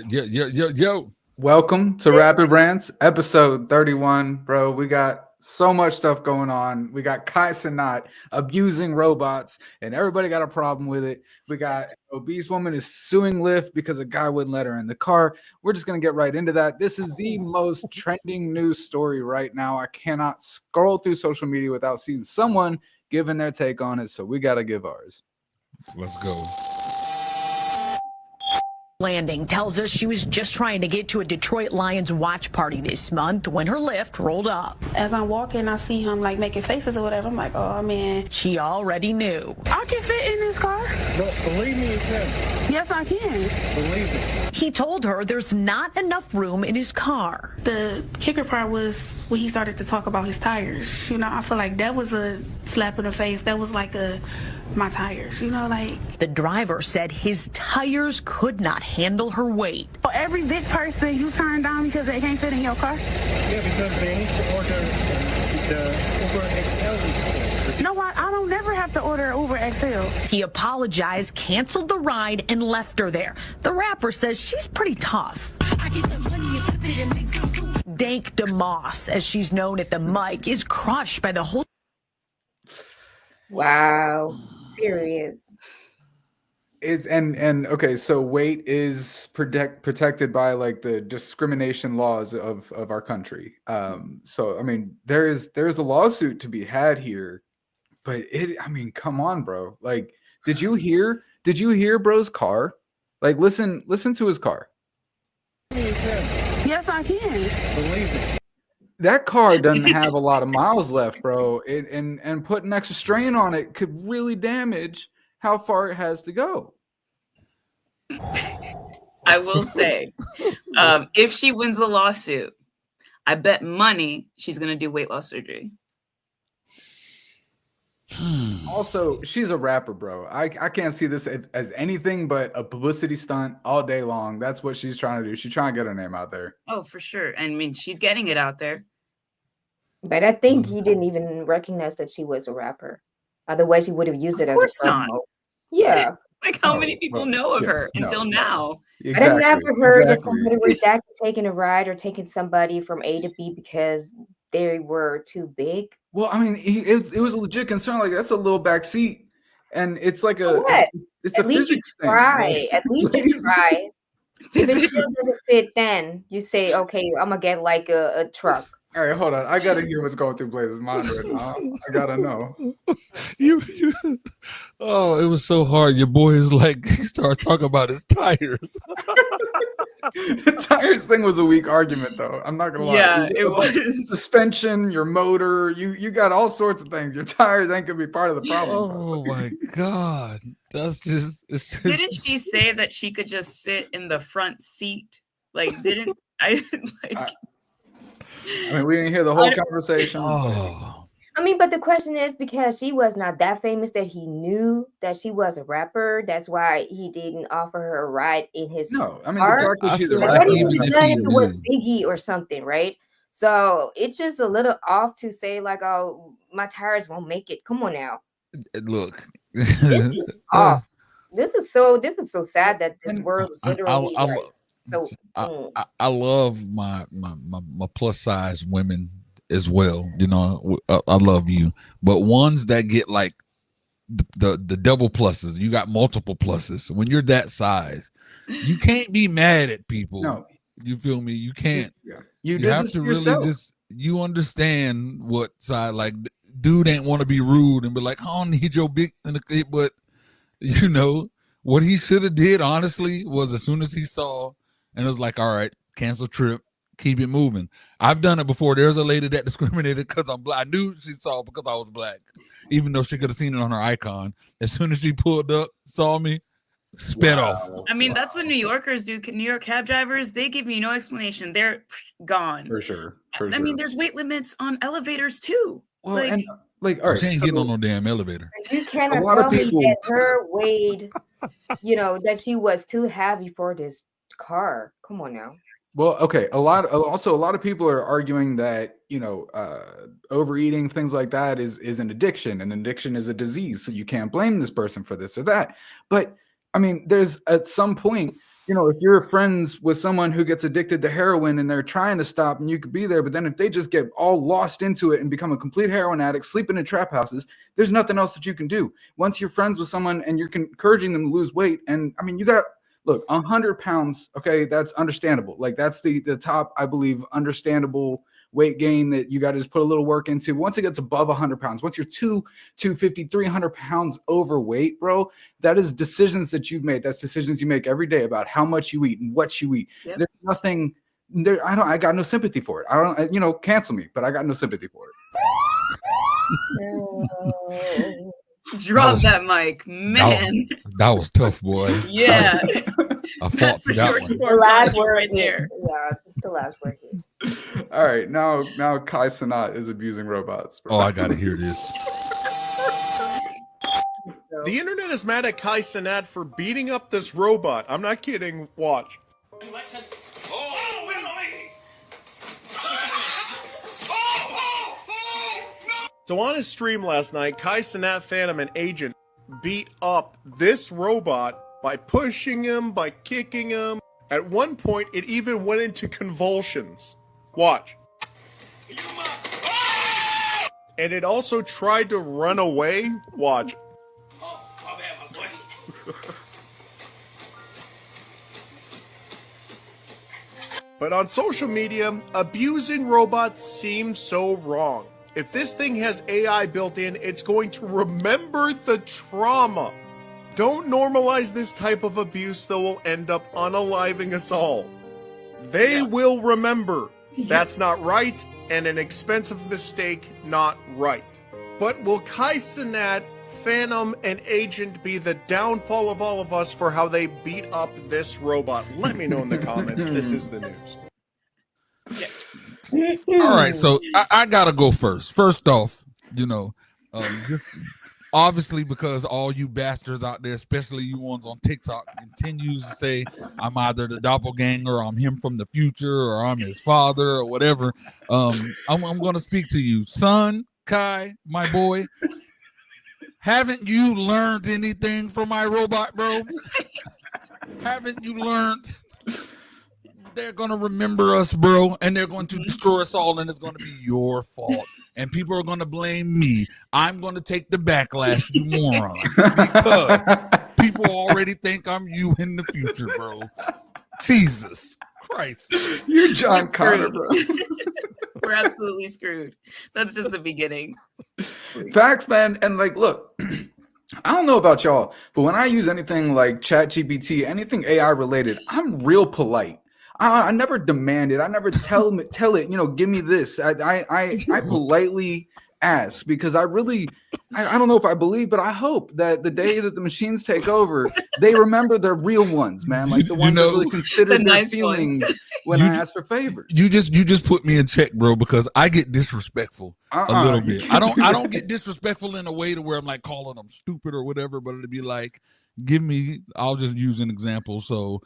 Yo. Welcome to Rapid Rants, episode 31, bro. We got so much stuff going on. We got Cenat abusing robots, and everybody got a problem with it. We got obese woman is suing Lyft because a guy wouldn't let her in the car. We're just gonna get right into that. This is the most trending news story right now. I cannot scroll through social media without seeing someone giving their take on it, so we gotta give ours. Let's go. Landing tells us she was just trying to get to a Detroit Lions watch party this month when her Lyft rolled up. As I'm walking, I see him like making faces or whatever. I'm like, oh man. She already knew. I can fit in this car. But believe me, you can. Yes, I can. Believe me. He told her there's not enough room in his car. The kicker part was when he started to talk about his tires. You know, I feel like that was a slap in the face. That was like my tires, you know, like. The driver said his tires could not handle her weight. For every big person you turn down because they can't fit in your car? Yeah, because they need to order the Uber XL. You know what? I don't never have to order Uber XL. He apologized, canceled the ride, and left her there. The rapper says she's pretty tough. I get the money if it makes some food. Dank DeMoss, as she's known at the mic, is crushed by the whole. Wow. Serious. Is and okay, so weight is protected by like the discrimination laws of our country. So I mean, there's a lawsuit to be had here, but I mean, come on, bro. Like, did you hear bro's car? Like, listen to his car. Yes, I can. Believe me. That car doesn't have a lot of miles left, bro. And putting extra strain on it could really damage how far it has to go. I will say, if she wins the lawsuit, I bet money she's going to do weight loss surgery. Also, she's a rapper, bro. I can't see this as anything but a publicity stunt all day long. That's what she's trying to do. She's trying to get her name out there. Oh, for sure. I mean, she's getting it out there. But I think he didn't even recognize that she was a rapper. Otherwise, he would have used it as a promo. Not. Yeah. Like, how many people know of her until now? Exactly. But I've never heard that somebody was actually taking a ride or taking somebody from A to B because they were too big. Well, I mean, it was a legit concern. Like, that's a little back seat, and it's like a it's at a least physics you try. thing. At least you try. If it still doesn't fit, then you say, okay, I'm gonna get like a truck. All right, hold on. I gotta hear what's going through Blaze's mind right now. I gotta know. Oh, it was so hard. Your boy is like, he started talking about his tires. The tires thing was a weak argument, though. I'm not gonna lie. Yeah, it was. Suspension, your motor, you got all sorts of things. Your tires ain't gonna be part of the problem. Oh my God, that's just. Didn't she say that she could just sit in the front seat? Like, didn't I? Like. I mean, we didn't hear the whole conversation. Oh. I mean, but the question is because she was not that famous that he knew that she was a rapper. That's why he didn't offer her a ride in his No, I mean, car. the fact that she's a Like, rapper. what if it was Biggie or something, right? So it's just a little off to say like, oh, my tires won't make it. Come on now. Look. This is off. This is so sad that this world is literally I love my plus size women as well. You know, I love you, but ones that get like the double pluses. You got multiple pluses. When you're that size, you can't be mad at people. No. You feel me? You can't. Yeah. You have to really just. You understand what side. Like, dude ain't want to be rude and be like, "I don't need your big," but you know what he should have did. Honestly, was as soon as he saw. And it was like, all right, cancel trip, keep it moving. I've done it before. There's a lady that discriminated because I'm black. I knew she saw because I was black, even though she could have seen it on her icon. As soon as she pulled up, saw me, sped off. I mean, that's what New Yorkers do. New York cab drivers, they give you no explanation. They're gone. For sure. I mean, there's weight limits on elevators too. Well, all right, she ain't getting on no damn elevator. You cannot tell me that her weighed, that she was too heavy for this car. Come on now. Well, okay. A lot of people are arguing that overeating, things like that, is an addiction, and addiction is a disease. So you can't blame this person for this or that. But I mean, there's at some point you know, if you're friends with someone who gets addicted to heroin and they're trying to stop and you could be there, but then if they just get all lost into it and become a complete heroin addict, sleeping in trap houses, there's nothing else that you can do. Once you're friends with someone and you're encouraging them to lose weight, and I mean, you got, look, 100 pounds, okay, that's understandable. Like that's the top, I believe, understandable weight gain that you got to just put a little work into. Once it gets above 100 pounds, once you're 250, 300 pounds overweight, bro, that is decisions that you've made. That's decisions you make every day about how much you eat and what you eat. Yep. There's nothing there. I got no sympathy for it. I don't, you know, cancel me, but I got no sympathy for it. Drop that mic, man. That was tough, boy. Yeah. I fought for that one. The last word right there. Yeah, the last word here. All right, now Kai Cenat is abusing robots. Bro. Oh, I gotta hear this. The internet is mad at Kai Cenat for beating up this robot. I'm not kidding. Watch. So on his stream last night, Kai Cenat, Phantom, and Agent beat up this robot by pushing him, by kicking him. At one point, it even went into convulsions. Watch. And it also tried to run away. Watch. But on social media, abusing robots seems so wrong. If this thing has AI built in, it's going to remember the trauma. Don't normalize this type of abuse that will end up unaliving us all. They will remember. That's not right, and an expensive mistake not right. But will Kai Cenat, Phantom, and Agent be the downfall of all of us for how they beat up this robot? Let me know in the comments. This is the news. All right, so I gotta go first. First off, you know, this obviously because all you bastards out there, especially you ones on TikTok, continues to say I'm either the doppelganger, or I'm him from the future, or I'm his father, or whatever. I'm gonna speak to you, son, Kai, my boy. Haven't you learned anything from my robot, bro? Haven't you learned? They're going to remember us, bro, and they're going to destroy us all, and it's going to be your fault. And people are going to blame me. I'm going to take the backlash, you moron, because people already think I'm you in the future, bro. Jesus Christ. You're John Connor, bro. We're absolutely screwed. That's just the beginning. Facts, man. And like, look, I don't know about y'all, but when I use anything like ChatGPT, anything AI related, I'm real polite. I never demand it. I never tell it, you know, give me this. I politely ask because I don't know if I believe, but I hope that the day that the machines take over, they remember their real ones, man. Like the ones that really consider their nice feelings when I ask for favors. You just put me in check, bro, because I get disrespectful a little bit. I don't get disrespectful in a way to where I'm like calling them stupid or whatever, but it'd be like, I'll just use an example. So,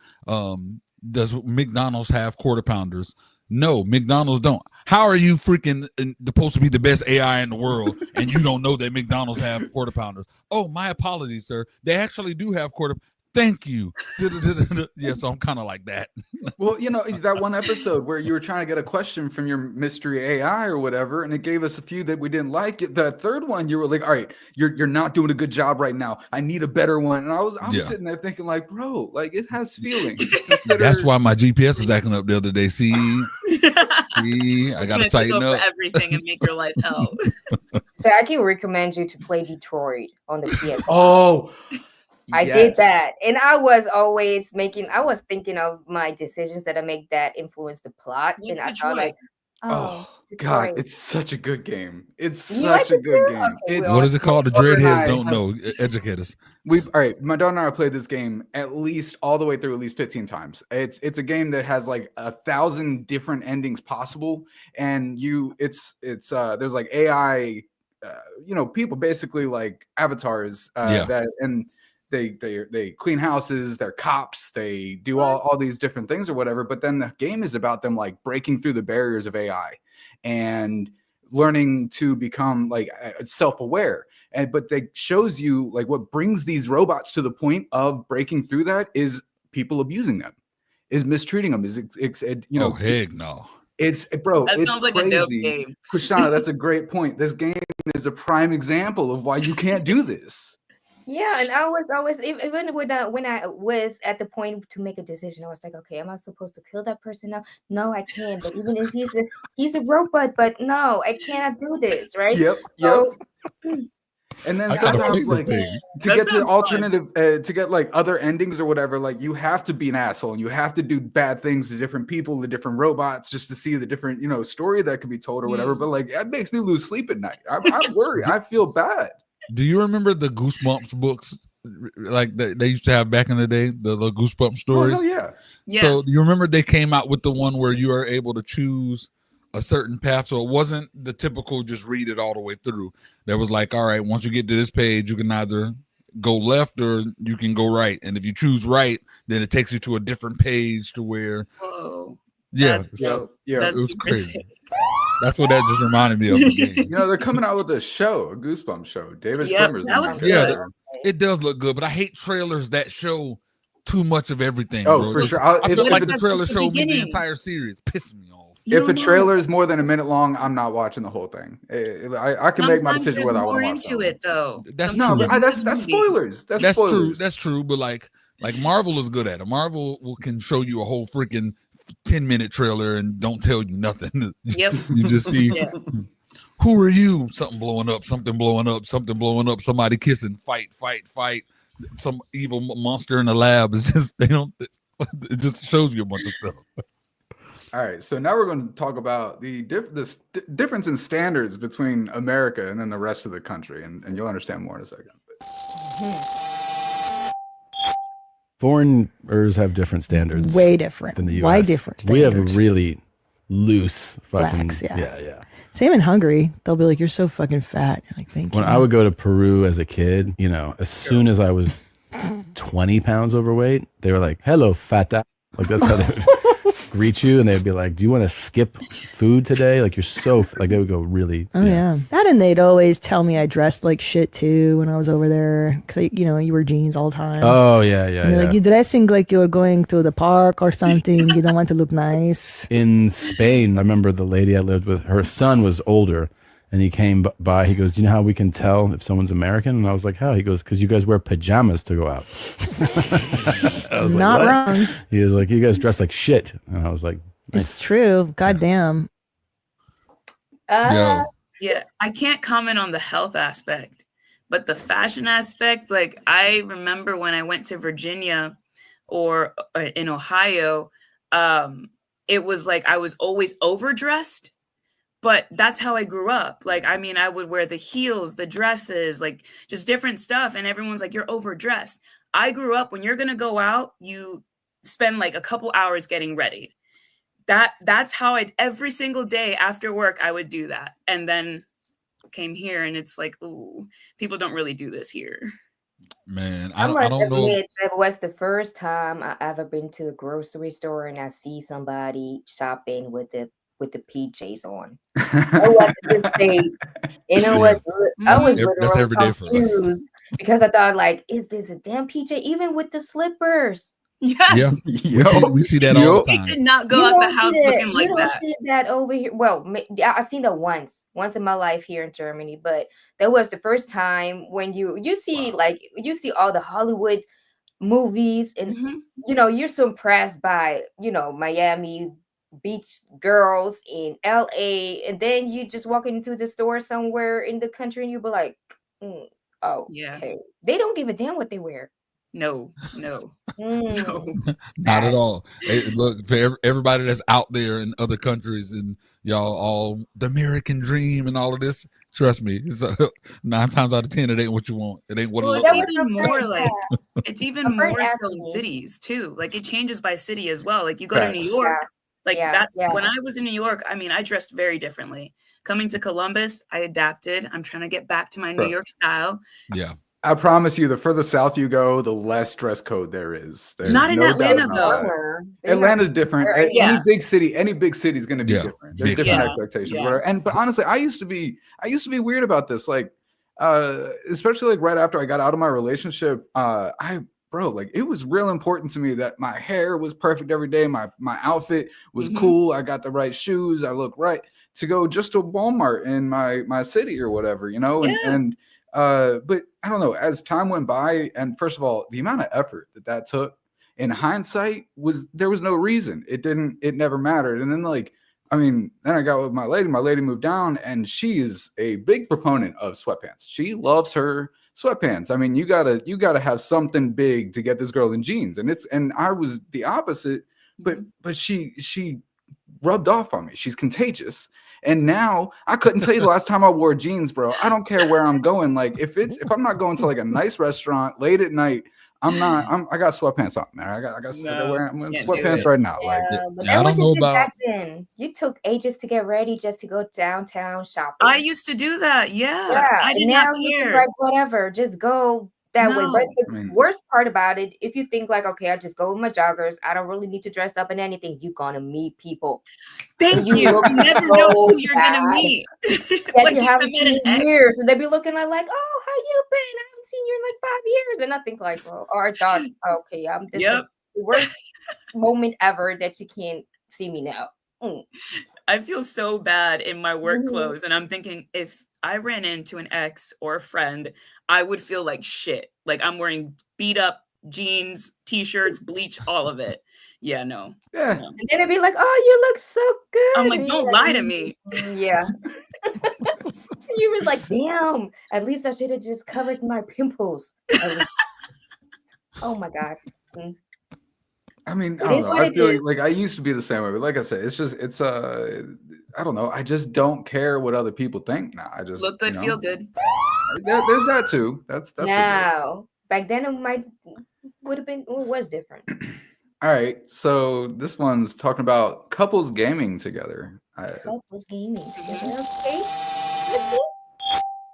does McDonald's have quarter pounders? No, McDonald's don't. How are you freaking supposed to be the best AI in the world and you don't know that McDonald's have quarter pounders? Oh, my apologies, sir. They actually do have quarter. Thank you. Yeah, so I'm kind of like that. Well, you know, that one episode where you were trying to get a question from your mystery AI or whatever, and it gave us a few that we didn't like. The third one, you were like, all right, you're not doing a good job right now. I need a better one. And I was sitting there thinking like, bro, like it has feelings. That's why my GPS was acting up the other day. See, I got to tighten up everything and make your life hell. So I can recommend you to play Detroit on the PS. Oh, I did that. And I was thinking of my decisions that I make that influence the plot. And I thought like, oh God, it's such a good game. It's such a good game. Okay, what is it called? The Dreadheads don't know. Educate us. All right. My daughter and I have played this game at least all the way through at least 15 times. It's a game that has like 1,000 different endings possible. And there's like AI, people basically like avatars They clean houses, they're cops, they do all these different things or whatever. But then the game is about them like breaking through the barriers of AI and learning to become like self-aware. But they shows you like what brings these robots to the point of breaking through that is people abusing them, is mistreating them, is heck no. It's That it's sounds like a dope crazy. game. Krishana, that's a great point. This game is a prime example of why you can't do this. Yeah, and I was always even when I was at the point to make a decision, I was like, okay, am I supposed to kill that person now? No, I can't. But even if he's a robot, but no, I cannot do this, right? Yep. So, And then I gotta sometimes, play this like, thing. to That get to sounds fun. alternative, to get like other endings or whatever, like you have to be an asshole and you have to do bad things to different people, the different robots, just to see the different, story that could be told or whatever. But like, that makes me lose sleep at night. I'm worried. I feel bad. Do you remember the Goosebumps books, like they used to have back in the day, the Goosebumps Oh, stories? hell yeah. Yeah. So do you remember they came out with the one where you are able to choose a certain path? So it wasn't the typical just read it all the way through. There was like, all right, once you get to this page, you can either go left or you can go right. And if you choose right, then it takes you to a different page to where, Whoa. yeah, That's dope. Yeah. That's it was super crazy. sick. That's what that just reminded me of. The game. They're coming out with a show, a Goosebumps show. David Yep, Schwimmer's that in looks it. Yeah, it does look good, but I hate trailers that show too much of everything. Oh, bro. for It's- sure. I feel If like it- the That's trailer just the showed me the beginning. entire series. Piss me off. You If a don't know. trailer is more than a minute long, I'm not watching the whole thing. I can make my Sometimes decision there's whether I want more to watch into it though. That's Sometimes true. No, there's that's more spoilers. That's That's spoilers. true. That's true. But like Marvel is good at it. Marvel can show you a whole freaking 10-minute trailer and don't tell you nothing. Yep. You just see Yeah. who are you? Something blowing up, something blowing up, something blowing up, somebody kissing, fight. Some evil monster in the lab. It's just it just shows you a bunch of stuff. All right, so now we're going to talk about the difference in standards between America and then the rest of the country, and you'll understand more in a second. Foreigners have different standards. Way different. Than the US. Why different We have a standards? really loose fucking. Lax, yeah. Yeah. Same in Hungary. They'll be like, "You're so fucking fat." You're like, thank When you. I would go to Peru as a kid, as soon as I was 20 pounds overweight, they were like, "Hello, fata." Like that's how they would greet you, and they'd be like, "Do you want to skip food today? Like you're so like." They would go really. Oh yeah. That, and they'd always tell me I dressed like shit too when I was over there because you wear jeans all the time. Oh yeah. And they're like, you're dressing like you're going to the park or something. You don't want to look nice. In Spain, I remember the lady I lived with, her son was older, and he came by. He goes, "Do you know how we can tell if someone's American?" And I was like, "How?" He goes, "Because you guys wear pajamas to go out." I was Not like, "What?" wrong. He was like, "You guys dress like shit." And I was like, It's true. Goddamn. Yo. Yeah, I can't comment on the health aspect, but the fashion aspect, like I remember when I went to Virginia or in Ohio, it was like I was always overdressed, but that's how I grew up. Like, I mean, I would wear the heels, the dresses, like just different stuff. And everyone's like, you're overdressed. I grew up when you're going to go out, you spend like a couple hours getting ready. That's how every single day after work, I would do that. And then came here and it's like, ooh, people don't really do this here. Man, I I must don't know. admit that was the first time I ever been to a grocery store and I see somebody shopping with the PJs on. I was this day, and I was That's literally every day for us. confused because I thought like, is this a damn PJ? Even with the slippers. Yes. Yeah, we see that all the He time. did not go You out the don't house see that- looking like you that. don't see that over here. Well, I've seen that once in my life here in Germany, but that was the first time when you see like you see all the Hollywood movies and you're so impressed by Miami Beach girls in LA, and then you just walk into the store somewhere in the country and you be like, oh Yeah. okay, they don't give a damn what they wear. No. Not at all. Hey, look, for everybody that's out there in other countries and y'all all the American dream and all of this, trust me, it's, 9 times out of 10 it ain't what you want. It ain't what Well, it looks it's like. even more like it's even A friend more asked so in me. cities too. Like it changes by city as well. Like you go to New Facts. York, like that's Yeah. when I was in New York, I mean, I dressed very differently. Coming to Columbus, I adapted. I'm trying to get back to my New York style. Yeah. I promise you, the further south you go, the less dress code there is. There's Not in no doubt Atlanta, about though. that. Atlanta's different. Yeah. Any big city is going to be different. There's big different time. expectations. Yeah. Whatever. But honestly, I used to be weird about this. Like, especially like right after I got out of my relationship, I bro, like it was real important to me that my hair was perfect every day. My outfit was Mhm. cool. I got the right shoes. I look right to go just to Walmart in my city or whatever, you know? Yeah. But I don't know, as time went by, and first of all, the amount of effort that took in hindsight there was no reason. It never mattered. And then like, I mean, then I got with my lady moved down, and she is a big proponent of sweatpants. She loves her sweatpants. I mean, you gotta have something big to get this girl in jeans. And I was the opposite, but she rubbed off on me. She's contagious. And now I couldn't tell you the last time I wore jeans, bro. I don't care where I'm going. Like if I'm not going to like a nice restaurant late at night, I got sweatpants on, man. I'm wearing sweatpants right now. Like But I that was don't know you did about. back then. You took ages to get ready just to go downtown shopping. I used to do that. Yeah. Yeah, I and did now not you just care. like whatever, just go that way. But No. the I mean, worst part about it, if you think like, okay, I just go with my joggers, I don't really need to dress up in anything. You're gonna meet people. Thank You you. look You never so know who you're gonna bad. meet. that Like you if I haven't met seen an in ex. years, and they be looking like, oh, how you been? I haven't seen you in like 5 years, and I think like, well, or I thought, okay, I'm this Yep. the worst moment ever that you can't see me now. I feel so bad in my work Mhm. clothes, and I'm thinking if I ran into an ex or a friend, I would feel like shit. Like I'm wearing beat up jeans, t-shirts, bleach, all of it. Yeah, no. yeah. No. And then they'd be like, oh, you look so good. I'm like, And you're don't lie to me. Yeah. You were like, damn, at least I should have just covered my pimples. Oh my God. I mean, I It don't is know. what I it feel is. like I used to be the same way, but like I said, I don't know. I just don't care what other people think now. I just Look good, feel good. There's that too. That's Now, back then it was different. all right. So this one's talking about couples gaming together. Couples gaming together. Okay. Let's see.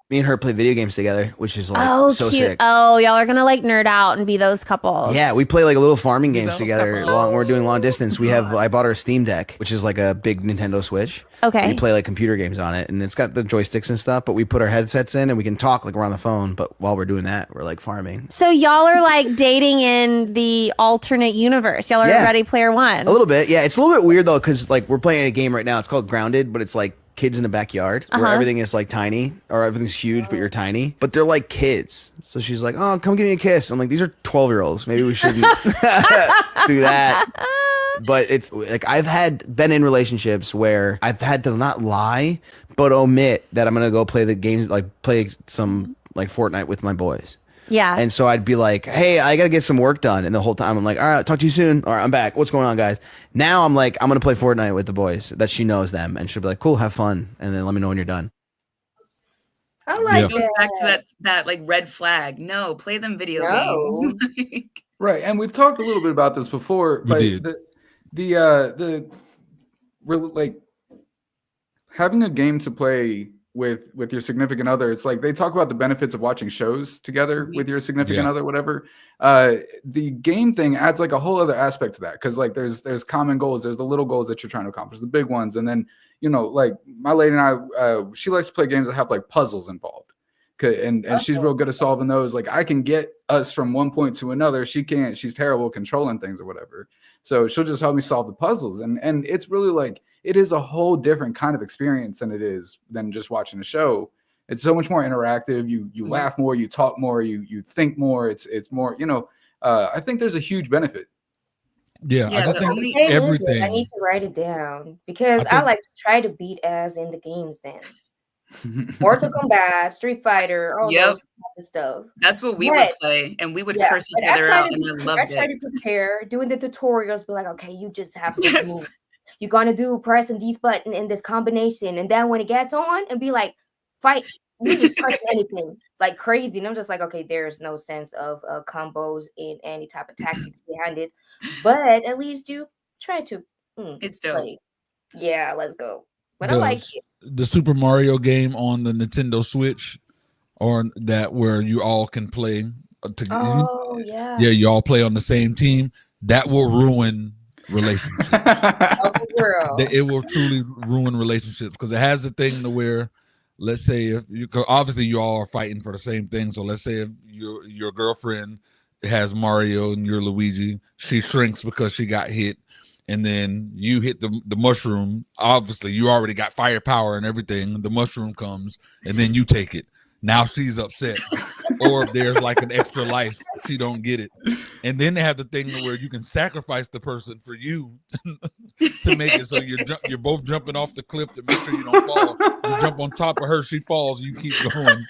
Me and her play video games together, which is like Oh, so cute. sick. Oh, y'all are gonna like nerd out and be those couples. Yeah, we play like a little farming games those together. couples. We're doing long distance. I bought her a Steam Deck, which is like a big Nintendo Switch. Okay. We play like computer games on it, and it's got the joysticks and stuff. But we put our headsets in, and we can talk like we're on the phone. But while we're doing that, we're like farming. So y'all are like dating in the alternate universe. Y'all are Yeah. Ready Player One. A little bit, yeah. It's a little bit weird though, because like we're playing a game right now. It's called Grounded, but it's like kids in the backyard where everything is like tiny or everything's huge, but you're tiny. But they're like kids. So she's like, "Oh, come give me a kiss." I'm like, "These are 12-year-olds. Maybe we shouldn't do that." But it's like I've been in relationships where I've had to not lie, but omit that I'm gonna go play the games, like play some like Fortnite with my boys. Yeah. And so I'd be like, "Hey, I gotta get some work done." And the whole time I'm like, "All right, talk to you soon." All right, I'm back. What's going on, guys? Now I'm like, I'm gonna play Fortnite with the boys. That she knows them, and she'll be like, "Cool, have fun," and then let me know when you're done. I like It goes back to that like red flag. No, play them video No. games. Right, and we've talked a little bit about this before, but did. like having a game to play with your significant other, it's like they talk about the benefits of watching shows together with your significant other, whatever. The game thing adds like a whole other aspect to that, because like there's common goals, there's the little goals that you're trying to accomplish, the big ones, and then like my lady and I, she likes to play games that have like puzzles involved. And she's real good at solving those. Like I can get us from one point to another. She can't. She's terrible at controlling things or whatever. So she'll just help me solve the puzzles. And it's really like it is a whole different kind of experience than just watching a show. It's so much more interactive. You laugh more, you talk more, you think more. It's more, I think there's a huge benefit. Yeah, I just think What game is it? everything. I need to write it down because I like to try to beat as in the games then. Mortal Kombat, Street Fighter, all those type of stuff. That's what we would play, and we would curse each other out, and I loved I try it. to prepare, doing the tutorials, be like, okay, you just have to move. You're gonna do pressing these buttons in this combination, and then when it gets on, and be like, fight. You just press anything like crazy, and I'm just like, okay, there's no sense of combos in any type of tactics behind it, but at least you try to. It's dope. Play. Yeah, let's go. But I like it. The Super Mario game on the Nintendo Switch, or that where you all can play together. Oh yeah. Yeah, you all play on the same team. That will ruin relationships. It will truly ruin relationships because it has the thing to where, let's say if you, obviously you all are fighting for the same thing. So let's say if your girlfriend has Mario and you're Luigi. She shrinks because she got hit. And then you hit the mushroom. Obviously, you already got firepower and everything. The mushroom comes, and then you take it. Now she's upset. Or if there's like an extra life, she don't get it. And then they have the thing where you can sacrifice the person for you to make it so you're both jumping off the cliff to make sure you don't fall. You jump on top of her, she falls, you keep going.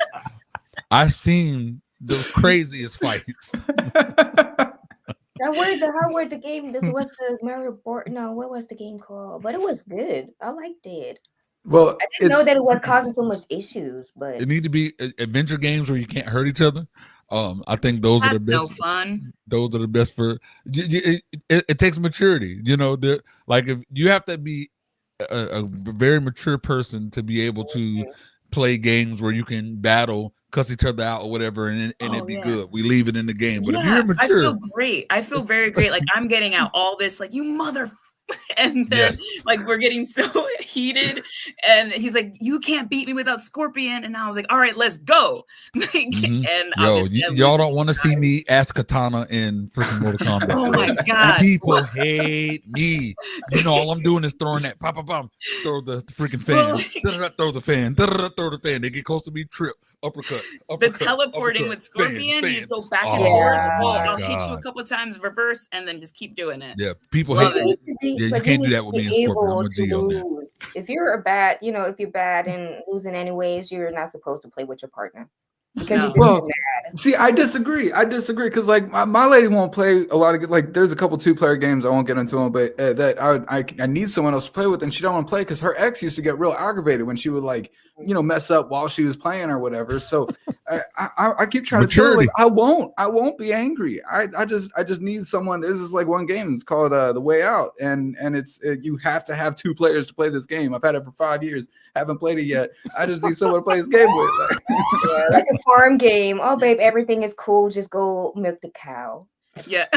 I've seen the craziest fights. How were the game? This was the Mario board. No, what was the game called? But it was good. I liked it. Well, I didn't know that it was causing so much issues, but it need to be adventure games where you can't hurt each other. I think those are the best. No fun. Those are the best for. It takes maturity, They're like if you have to be a very mature person to be able to play games where you can battle, cuss each other out or whatever, and it'd be good. We leave it in the game. But if you're mature, I feel great. I feel very great. Like I'm getting out all this, like you mother. And then like we're getting so heated, and he's like, "You can't beat me without Scorpion." And I was like, "All right, let's go." And y'all don't want to see me ask Katana in freaking Mortal Kombat. Oh my god, people hate me. All I'm doing is throwing that pop, throw the freaking fan, throw the fan, throw the fan. They get close to me, trip. Uppercut, the teleporting with Scorpion, you just go back and forth. I'll hit you a couple of times, reverse, and then just keep doing it. Yeah, people hate it. Yeah, you can't do that with me and Scorpion. I'm a G on that. If you're bad, if you're bad and losing anyways, you're not supposed to play with your partner. Because you get mad. See, I disagree because like my lady won't play a lot of like. There's a couple 2-player games I won't get into them, but that I need someone else to play with, and she don't want to play because her ex used to get real aggravated when she would like mess up while she was playing or whatever. So I keep trying to tell her like I won't be angry. I just need someone. There's this like one game. It's called The Way Out, and it's you have to have 2 players to play this game. I've had it for 5 years. Haven't played it yet. I just need someone to play this game with. Like a farm game. Oh, babe, everything is cool. Just go milk the cow. Yeah.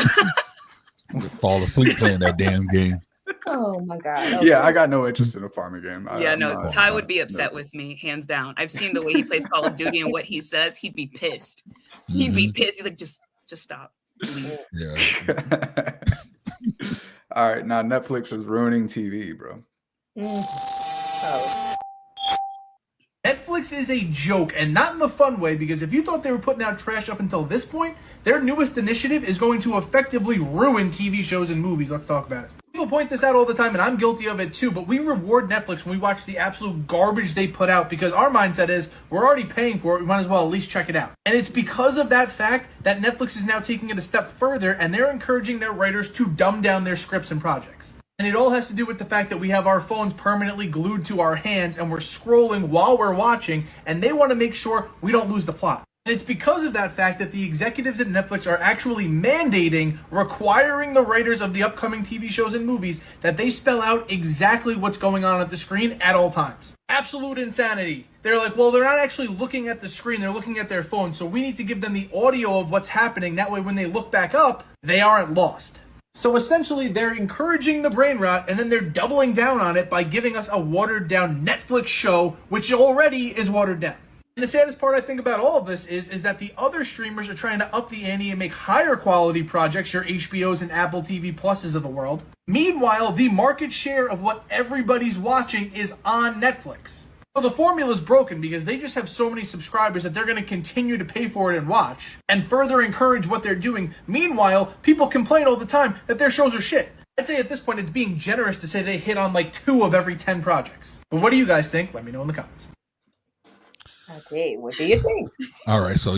Fall asleep playing that damn game. Oh my god. Okay. Yeah, I got no interest in a farming game. Ty would be upset with me, hands down. I've seen the way he plays Call of Duty and what he says. He'd be pissed. He'd be pissed. He's like, just stop. Yeah. All right, now Netflix is ruining TV, bro. Netflix is a joke, and not in the fun way, because if you thought they were putting out trash up until this point, their newest initiative is going to effectively ruin TV shows and movies. Let's talk about it. People point this out all the time, and I'm guilty of it too, but we reward Netflix when we watch the absolute garbage they put out because our mindset is, we're already paying for it, we might as well at least check it out. And it's because of that fact that Netflix is now taking it a step further, and they're encouraging their writers to dumb down their scripts and projects. And it all has to do with the fact that we have our phones permanently glued to our hands and we're scrolling while we're watching, and they want to make sure we don't lose the plot. And it's because of that fact that the executives at Netflix are actually requiring the writers of the upcoming TV shows and movies that they spell out exactly what's going on at the screen at all times. Absolute insanity. They're like, well, they're not actually looking at the screen, they're looking at their phone, so we need to give them the audio of what's happening. That way when they look back up, they aren't lost. So essentially, they're encouraging the brain rot, and then they're doubling down on it by giving us a watered-down Netflix show, which already is watered down. And the saddest part I think about all of this is that the other streamers are trying to up the ante and make higher quality projects, your HBOs and Apple TV Pluses of the world. Meanwhile, the market share of what everybody's watching is on Netflix. So the formula is broken because they just have so many subscribers that they're going to continue to pay for it and watch and further encourage what they're doing. Meanwhile, people complain all the time that their shows are shit. I'd say at this point it's being generous to say they hit on like 2 of every 10 projects. But what do you guys think? Let me know in the comments. Okay, what do you think? All right, so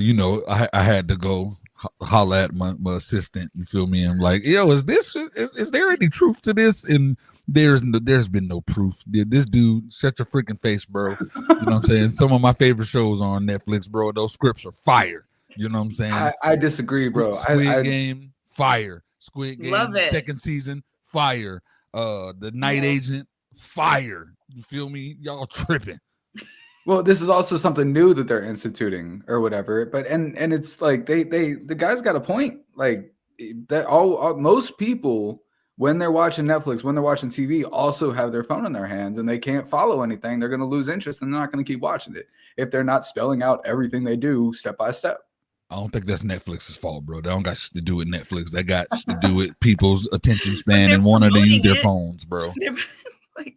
I had to go holla at my assistant. You feel me? I'm like, yo, is there any truth to this? And there's been no proof. This dude, shut your freaking face, bro. You know what I'm saying? Some of my favorite shows are on Netflix, bro. Those scripts are fire. You know what I'm saying? I disagree, bro. Squid Game, fire. Squid Game, Love it. 2nd season, fire. The Night Agent, fire. You feel me? Y'all tripping. Well, this is also something new that they're instituting or whatever. But and it's like the guy's got a point. Like that most people, when they're watching Netflix, when they're watching TV, also have their phone in their hands and they can't follow anything. They're going to lose interest and they're not going to keep watching it if they're not spelling out everything they do step by step. I don't think that's Netflix's fault, bro. They don't got shit to do with Netflix. They got shit to do with people's attention span and wanting to use their phones, bro. It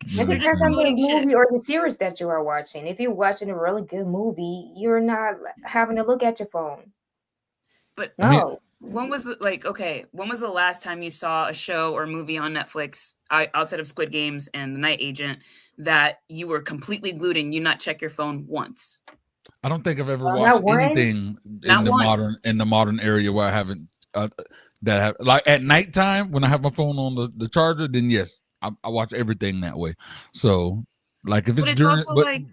depends on the movie or the series that you are watching. If you're watching a really good movie, you're not having to look at your phone. But no. When was when was the last time you saw a show or movie on Netflix outside of Squid Games and The Night Agent that you were completely glued and you not check your phone once? I don't think I've ever watched anything in the modern area where I haven't like at nighttime when I have my phone on the charger. Then yes, I watch everything that way. So like if it's during,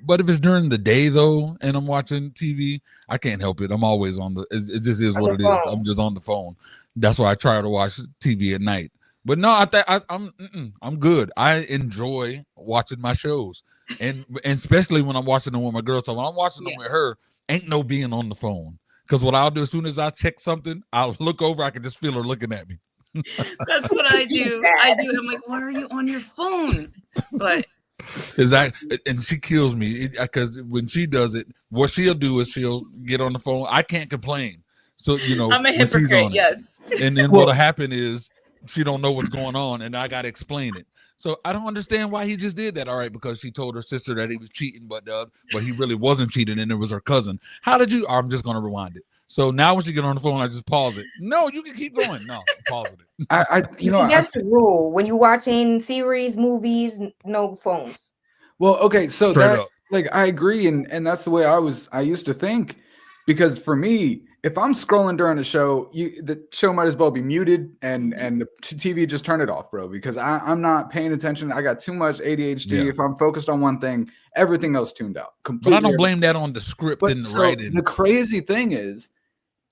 but if it's during the day though, and I'm watching TV, I can't help it. I'm always on it just is what it is. I'm just on the phone. That's why I try to watch TV at night. But no, I'm good. I enjoy watching my shows, and especially when I'm watching them with my girl. So when I'm watching them with her, ain't no being on the phone. Because what I'll do as soon as I check something, I'll look over. I can just feel her looking at me. That's what I do. I'm like, why are you on your phone? But and she kills me because when she does it, what she'll do is she'll get on the phone. I can't complain. So I'm a hypocrite. Yes. And then what'll happen is she don't know what's going on, and I gotta explain it. So I don't understand why he just did that. All right, because she told her sister that he was cheating, but he really wasn't cheating, and it was her cousin. How did you? I'm just gonna rewind it. So now when she get on the phone, I just pause it. No, you can keep going. No, pause it. That's the rule when you're watching series, movies. No phones. Well, okay, so Straight up. like I agree, and that's the way I used to think, because for me, if I'm scrolling during a show, the show might as well be muted and the TV just turn it off, bro, because I'm not paying attention. I got too much ADHD. Yeah. If I'm focused on one thing, everything else tuned out. But I don't blame that on the script and the writing. The crazy thing is,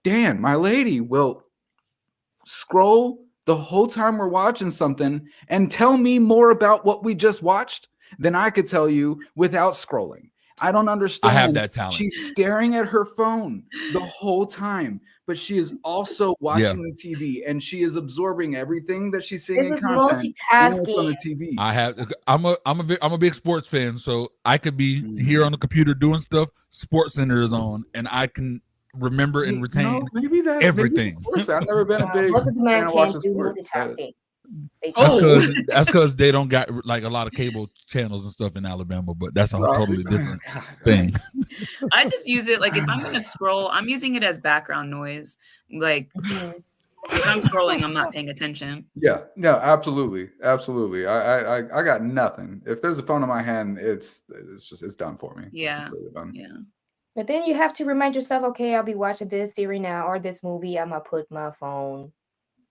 Dan, my lady will scroll the whole time we're watching something and tell me more about what we just watched than I could tell you without scrolling. I don't understand. I have that talent. She's staring at her phone the whole time, but she is also watching the TV and she is absorbing everything that she's seeing in content. And it's on the TV. I'm a big sports fan, so I could be here on the computer doing stuff. Sports Center is on, and I can remember and retain everything. I've never been a big fan of watching sports. That's because they don't got like a lot of cable channels and stuff in Alabama, but that's a totally different thing. I just use it like if I'm gonna scroll, I'm using it as background noise. Like if I'm scrolling, I'm not paying attention. Yeah, no, absolutely. I got nothing. If there's a phone in my hand, it's done for me. Yeah, done. Yeah. But then you have to remind yourself, okay, I'll be watching this series now or this movie. I'm gonna put my phone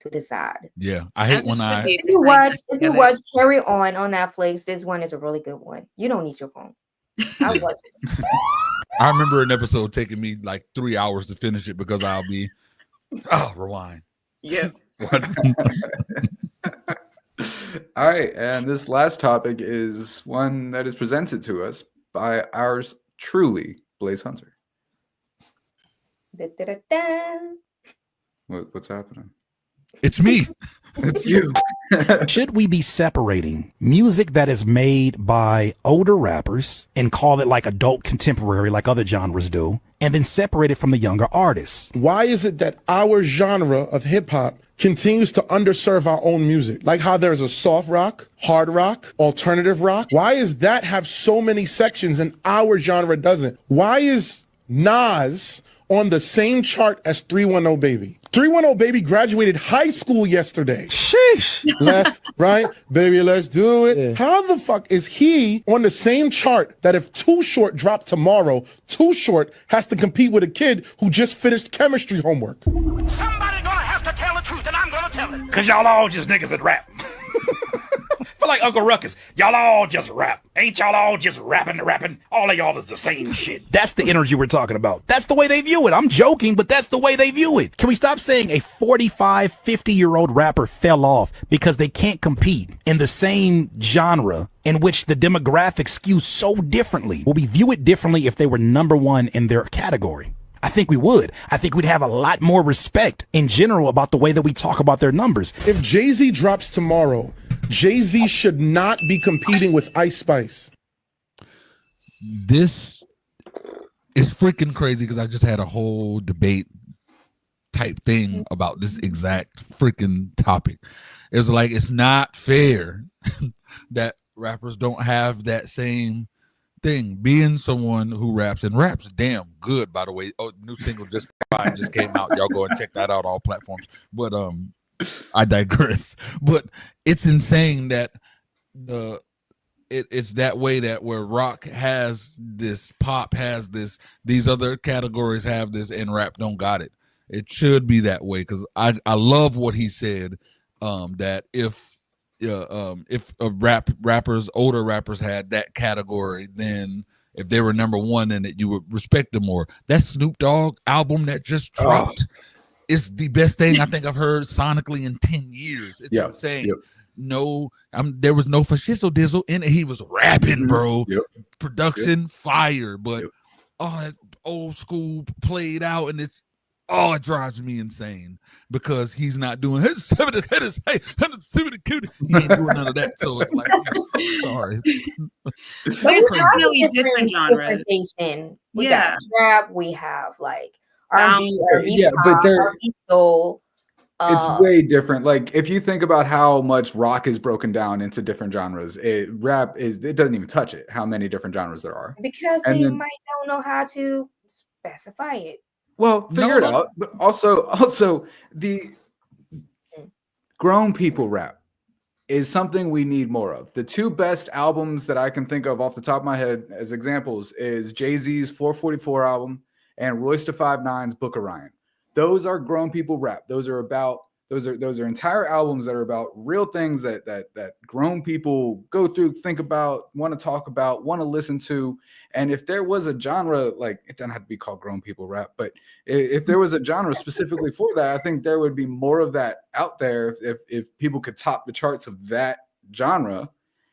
to the side. Yeah, I hate when if you watch Carry On Netflix, this one is a really good one. You don't need your phone. I watch it. I remember an episode taking me like 3 hours to finish it because I'll be rewind. Yeah. All right, and this last topic is one that is presented to us by ours truly, Blaze Hunter. What's happening? It's me. It's you. Should we be separating music that is made by older rappers and call it like adult contemporary like other genres do, and then separate it from the younger artists? Why is it that our genre of hip hop continues to underserve our own music? Like how there's a soft rock, hard rock, alternative rock. Why does that have so many sections and our genre doesn't? Why is Nas on the same chart as 310 Baby? 310 Baby graduated high school yesterday. Sheesh. Left, right, baby, let's do it. Yeah. How the fuck is he on the same chart that if Too Short dropped tomorrow, Too Short has to compete with a kid who just finished chemistry homework? Somebody gonna have to tell the truth, and I'm gonna tell it. Cause y'all all just niggas that rap. Feel like Uncle Ruckus. Y'all all just rap. Ain't y'all all just rapping? All of y'all is the same shit. That's the energy we're talking about. That's the way they view it. I'm joking, but that's the way they view it. Can we stop saying a 45, 50-year-old rapper fell off because they can't compete in the same genre in which the demographic skews so differently? Will we view it differently if they were number one in their category? I think we would. I think we'd have a lot more respect in general about the way that we talk about their numbers. If Jay-Z drops tomorrow, Jay-Z should not be competing with Ice Spice. This is freaking crazy because I just had a whole debate type thing about this exact freaking topic. It's like, it's not fair that rappers don't have that same thing. Being someone who raps damn good, by the way. Oh, new single just came out. Y'all go and check that out, all platforms. But I digress. But it's insane that it's that way, that where rock has this, pop has this, these other categories have this, and rap don't got it. It should be that way, because I love what he said, that if older rappers had that category, then if they were number one in it, you would respect them more. That Snoop Dogg album that just dropped is the best thing I think I've heard sonically in 10 years. It's insane. No, there was no fashizzle dizzle in it. He was rapping, bro. Production fire, but that old school played out, and it drives me insane because he's not doing he ain't doing none of that. So it's like, sorry. There's really different genres. We got rap, we have like R&B, but R&B soul. It's way different. Like, if you think about how much rock is broken down into different genres, it doesn't even touch it, how many different genres there are. Because they might don't know how to specify it. Well, figure it out. But also the grown people rap is something we need more of. The two best albums that I can think of off the top of my head as examples is Jay-Z's 444 album and Royce da 5'9's Book of Ryan. Those are grown people rap. Those are entire albums that are about real things that grown people go through, think about, want to talk about, want to listen to. And if there was a genre, like, it doesn't have to be called grown people rap, but if there was a genre specifically for that, I think there would be more of that out there if people could top the charts of that genre.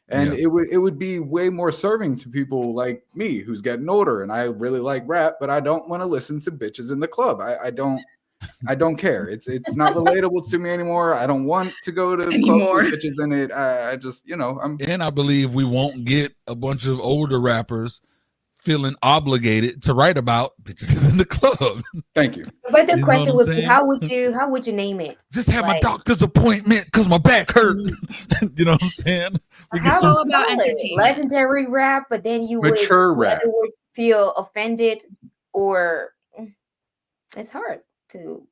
And it would be way more serving to people like me, who's getting older, and I really like rap, but I don't want to listen to bitches in the club. I don't care. It's not relatable to me anymore. I don't want to go to clubs with bitches in it. I just, and I believe we won't get a bunch of older rappers feeling obligated to write about bitches in the club. Thank you. But the question would be, how would you name it? Just have my doctor's appointment because my back hurt. You know what I'm saying? It's all about entertainment. Legendary rap, but then you would feel offended, or it's hard to.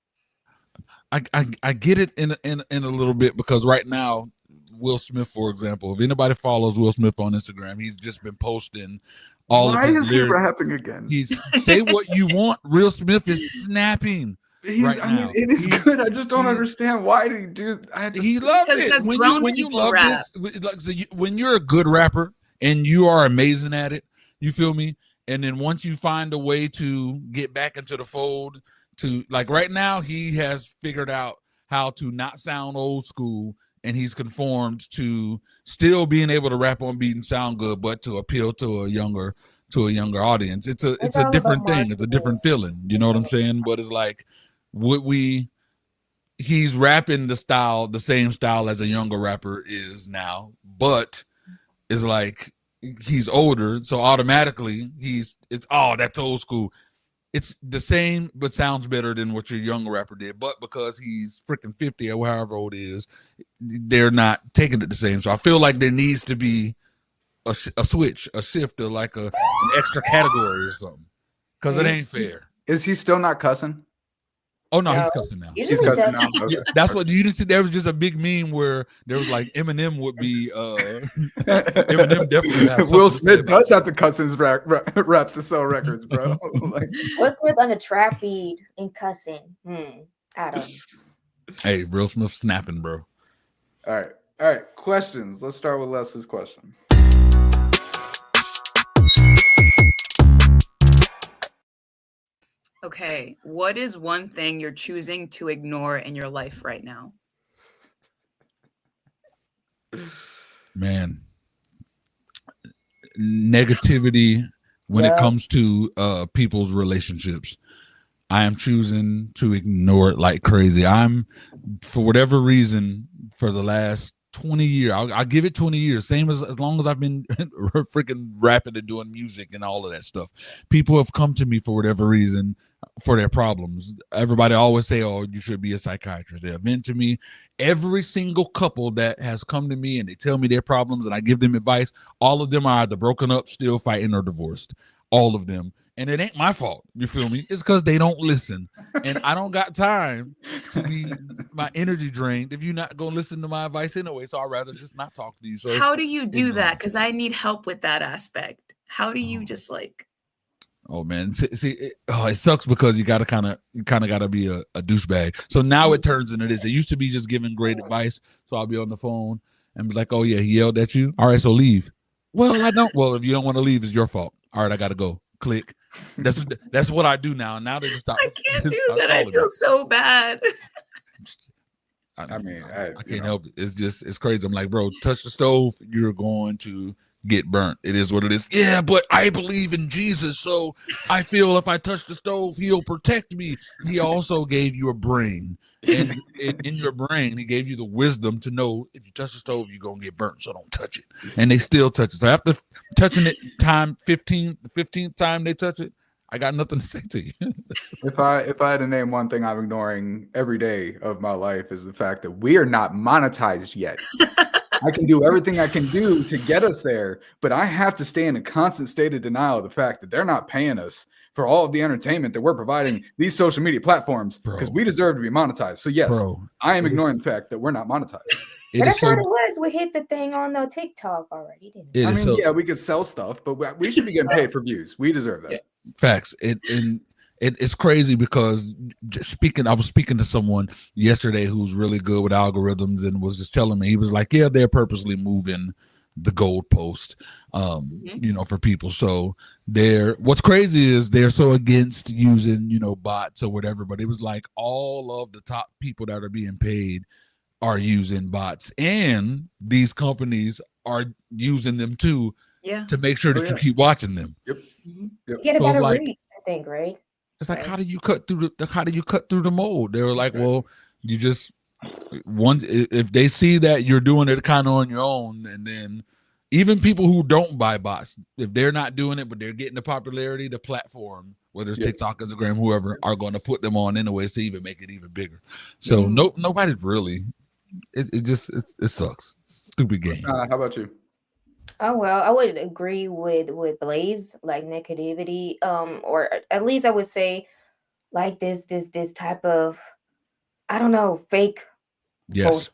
I get it in a little bit, because right now, Will Smith, for example, if anybody follows Will Smith on Instagram, he's just been posting all of his lyrics. Why is he rapping again? He's say what you want. Will Smith is snapping. Now. It is good. I just don't understand why did he do. He loves it. When you love this, when you're a good rapper and you are amazing at it, you feel me? And then once you find a way to get back into the fold, to like right now, he has figured out how to not sound old school. And he's conformed to still being able to rap on beat and sound good, but to appeal to a younger audience. It's a different thing. It's a different feeling. You know what I'm saying? But it's like, he's rapping the same style as a younger rapper is now, but it's like he's older, so automatically that's old school. It's the same, but sounds better than what your younger rapper did. But because he's freaking 50 or however old he is, they're not taking it the same. So I feel like there needs to be a switch, a shift, or like an extra category or something. Because it ain't fair. Is he still not cussing? Oh no, he's cussing now. He's cussing now. Okay. Yeah, that's what you didn't see. There was just a big meme where there was like Eminem would be. Eminem definitely has Will Smith does have to cuss in his raps to sell records, bro. Like, Will Smith on a trap beat and cussing. I don't know. Hey, Will Smith snapping, bro. All right. Questions. Let's start with Les's question. Okay, what is one thing you're choosing to ignore in your life right now? Man, negativity when it comes to people's relationships. I am choosing to ignore it like crazy. I'm, for whatever reason, for the last 20 years, I'll give it 20 years, same as long as I've been freaking rapping and doing music and all of that stuff. People have come to me for whatever reason. for their problems. Everybody always say, "Oh, you should be a psychiatrist." They're meant to me. Every single couple that has come to me and they tell me their problems and I give them advice, all of them are either broken up, still fighting, or divorced. All of them. And it ain't my fault. You feel me? It's because they don't listen. And I don't got time to be my energy drained if you're not going to listen to my advice anyway. So I'd rather just not talk to you. So how do you do that? Because I need help with that aspect. How do you just like... Oh man, see it sucks because you kind of got to be a douchebag. So now it turns into this. It used to be just giving great advice. So I'll be on the phone and be like, "Oh yeah, he yelled at you. All right, so leave." Well, I don't. Well, if you don't want to leave, it's your fault. All right, I got to go. Click. That's what I do now. Now they just stop. I can't do that. I feel so bad. I can't help it. It's crazy. I'm like, bro, touch the stove, you're going to get burnt. It is what it is. Yeah, but I believe in Jesus, so I feel if I touch the stove, he'll protect me. He also gave you a brain. And in your brain, he gave you the wisdom to know if you touch the stove, you're going to get burnt, so don't touch it. And they still touch it. So after touching it the 15th time they touch it, I got nothing to say to you. If I had to name one thing I'm ignoring every day of my life is the fact that we are not monetized yet. I can do everything I can do to get us there, but I have to stay in a constant state of denial of the fact that they're not paying us for all of the entertainment that we're providing these social media platforms because we deserve to be monetized. So yes, I am ignoring the fact that we're not monetized. But that's what it was. We hit the thing on the TikTok already, didn't we? I mean, yeah, we could sell stuff, but we should be getting paid for views. We deserve that. Yes. Facts. It's crazy because I was speaking to someone yesterday who's really good with algorithms and was just telling me, he was like, yeah, they're purposely moving the goalpost, for people. So what's crazy is they're so against using, bots or whatever, but it was like all of the top people that are being paid are using bots, and these companies are using them too, to make sure that you keep watching them. Yep. You get a better reach, I think, right? It's like, how do you cut through the mold? They were like, well, you just if they see that you're doing it kind of on your own, and then even people who don't buy bots, if they're not doing it but they're getting the popularity, the platform, whether it's TikTok, Instagram, whoever, are going to put them on anyways to even make it even bigger. So nobody's really. It sucks. Stupid game. How about you? Oh well, I would agree with Blaze, like negativity, or at least I would say like this type of, I don't know, fake. Yes.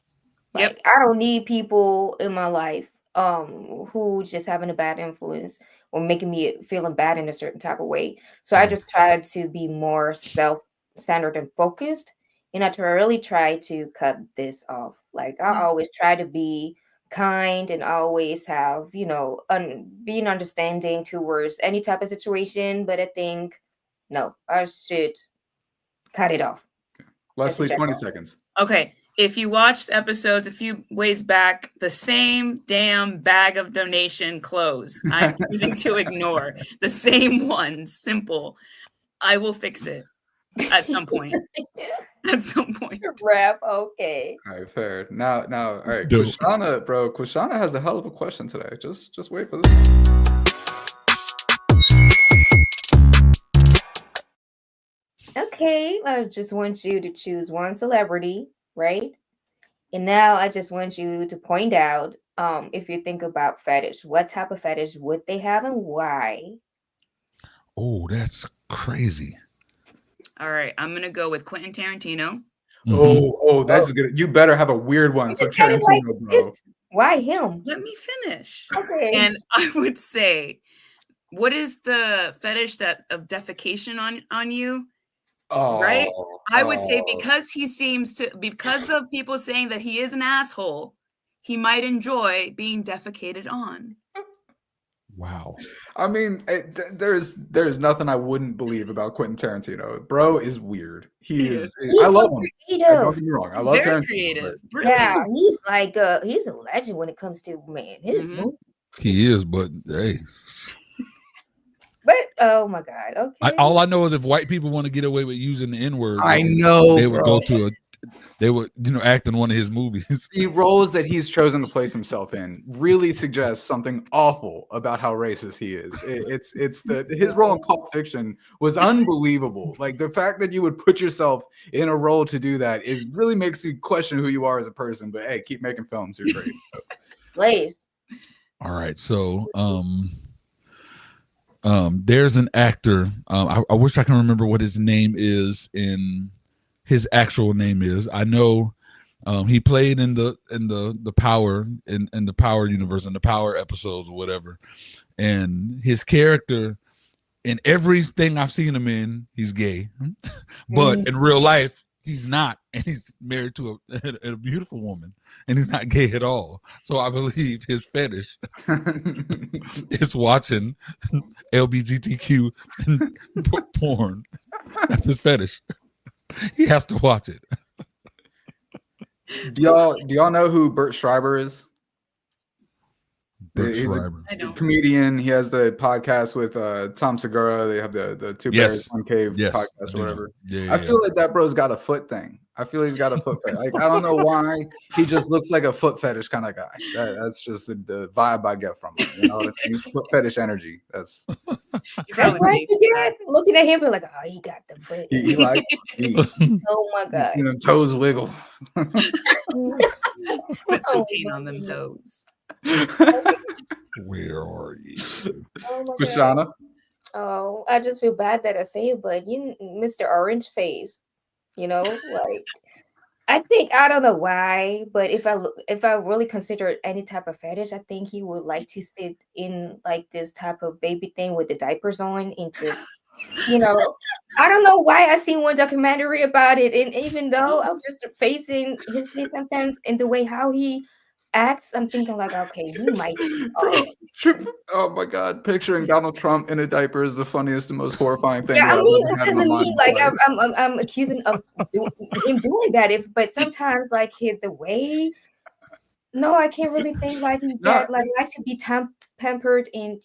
Like I don't need people in my life who just having a bad influence or making me feeling bad in a certain type of way. So I just tried to be more self-centered and focused, and I really try to cut this off. Like I always try to be kind and always have, being understanding towards any type of situation. But I think, no, I should cut it off. Leslie, 20 seconds. Okay. If you watched episodes a few ways back, the same damn bag of donation clothes I'm choosing to ignore. The same one. Simple. I will fix it at some point. At some point. Rap, okay. All right, fair. Now, all right. Quishana has a hell of a question today. Just wait for this. Okay, I just want you to choose one celebrity, right? And now I just want you to point out, if you think about fetish, what type of fetish would they have and why? Oh, that's crazy. All right, I'm gonna go with Quentin Tarantino. Oh, that's good. You better have a weird one for Tarantino, bro. Why him? Let me finish. Okay. And I would say, what is the fetish of defecation on you? Right? I would say because of people saying that he is an asshole, he might enjoy being defecated on. Wow. I mean, there's nothing I wouldn't believe about Quentin Tarantino. Bro is weird. I love him. Don't get me wrong. I love Tarantino. Creative. Yeah, he's like he's a legend when it comes to his movie. He is, but hey. But oh my God, okay. All I know is if white people want to get away with using the N-word, I know they would go to they were, acting one of his movies. The roles that he's chosen to place himself in really suggest something awful about how racist he is. His role in Pulp Fiction was unbelievable. Like the fact that you would put yourself in a role to do that really makes you question who you are as a person. But hey, keep making films. You're great. So. Blaze. All right, so there's an actor. I wish I can remember what his name is his actual name is. I know he played in the Power in the Power universe and the Power episodes or whatever. And his character in everything I've seen him in, he's gay. But in real life, he's not, and he's married to a beautiful woman, and he's not gay at all. So I believe his fetish is watching LGBTQ porn. That's his fetish. He has to watch it. Do y'all know who Bert Schreiber is? Bert He's Schreiber. a comedian. He has the podcast with Tom Segura. They have the Two Bears One Cave podcast or whatever. I feel like that bro's got a foot thing. I feel he's got a foot fetish. Like I don't know why. He just looks like a foot fetish kind of guy. That's just the vibe I get from him. You know, foot fetish energy. That's right. Looking at him, be like, oh, he got the foot. He like. Oh my god. Seen them toes wiggle. With cocaine on them toes. Where are you, Krishana? Oh, I just feel bad that I say it, but Mr. Orange Face, like I don't know why, but if I really consider any type of fetish, I think he would like to sit in like this type of baby thing with the diapers on and just I don't know why. I seen one documentary about it, and even though I'm just facing his face sometimes in the way how he acts, I'm thinking like, okay, he might. Oh my god, picturing Donald Trump in a diaper is the funniest and most horrifying thing. Yeah, I mean, it doesn't mean like I'm accusing of him doing that. But sometimes like the way, no, I can't really think like that. Like to be pampered and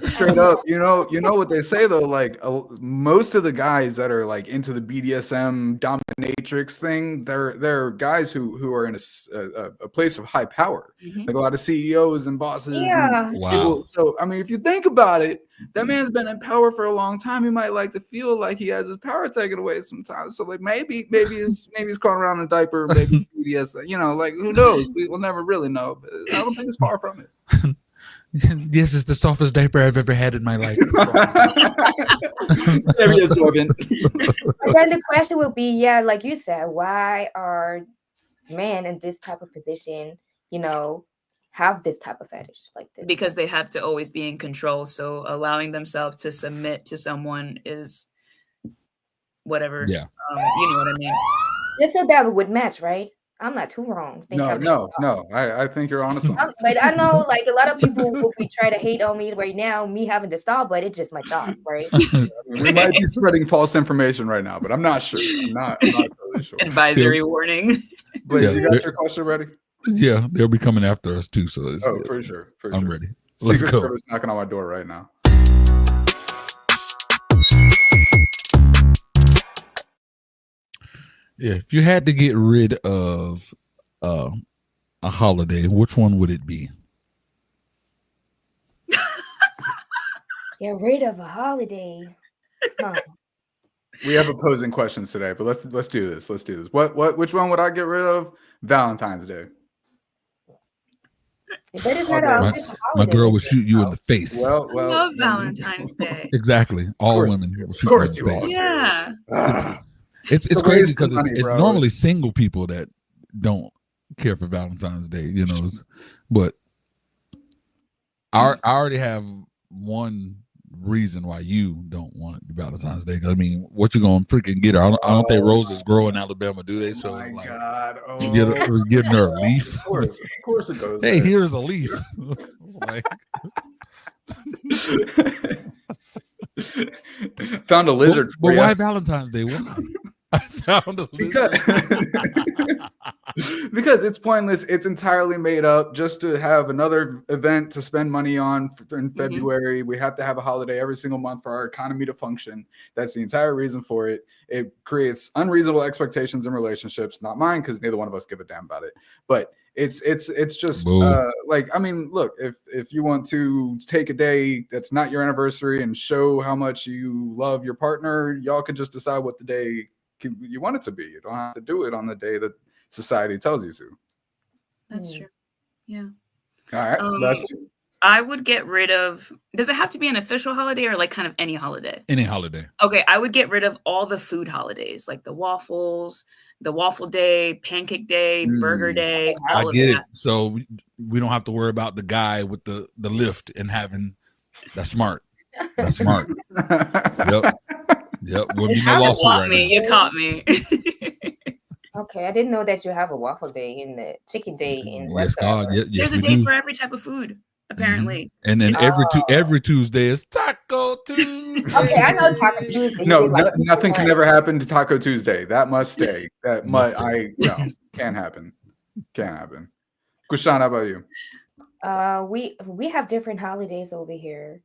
straight up. You know what they say though. Like most of the guys that are like into the BDSM dominatrix thing, they're guys who are in a place of high power. Mm-hmm. Like a lot of CEOs and bosses. Yeah. Wow. So I mean, if you think about it, that man's been in power for a long time. He might like to feel like he has his power taken away sometimes. So like maybe he's crawling around in a diaper. Maybe BDSM. Like who knows? We'll never really know. But I don't think it's far from it. Yes, it's the softest diaper I've ever had in my life. Very absorbent. But then the question would be, like you said, why are men in this type of position, have this type of fetish like this? Because they have to always be in control. So allowing themselves to submit to someone is whatever. Yeah. You know what I mean? Just so that would match, right? I'm not too wrong. No. I think you're honest. But I know, like a lot of people will be trying to hate on me right now, me having this thought, but it's just my thought, right? We might be spreading false information right now, but I'm not sure. I'm not totally sure. Advisory warning. But you got your question ready? Yeah, they'll be coming after us too. So for sure. I'm ready. Let's Secret go. Service knocking on my door right now. Yeah, if you had to get rid of a holiday, which one would it be? Get rid of a holiday. Huh. We have opposing questions today, but let's do this. Let's do this. Which one would I get rid of? Valentine's Day. My girl would shoot you in the face. I love Valentine's Day. Exactly. All women will shoot you in the face. Yeah. It's crazy because it's normally single people that don't care for Valentine's Day, but I already have one reason why you don't want Valentine's Day. I mean, what you gonna freaking get her? I don't think roses grow in Alabama, do they? So it's like getting her a leaf. Of course it goes. Hey, here's a leaf. It's like found a lizard. But why Valentine's Day? Why? I found a lizard. Because it's pointless. It's entirely made up just to have another event to spend money on in February. We have to have a holiday every single month for our economy to function. That's the entire reason for it. It creates unreasonable expectations in relationships. Not mine, because neither one of us give a damn about it. But it's just like, I mean, look, if you want to take a day that's not your anniversary and show how much you love your partner, y'all can just decide what the day you want it to be. You don't have to do it on the day that society tells you to. That's true. Yeah. All right. Leslie? I would get rid of, does it have to be an official holiday or like kind of any holiday? Any holiday. Okay, I would get rid of all the food holidays, like the waffles, the waffle day, pancake day, burger day, I all of get that. it. So we don't have to worry about the guy with the lift and having. That's smart. That's smart. Yep. We'll be no lawsuit right now. You caught me. Okay, I didn't know that you have a waffle day and the chicken day in Yes, God. Yes, There's a we day do. for every type of food, apparently. And then every Tuesday is Taco Tuesday. Okay, I know Taco Tuesday. No, nothing can ever happen to Taco Tuesday. That must stay. That must. Can't happen. Can't happen. Kushan, how about you? We have different holidays over here.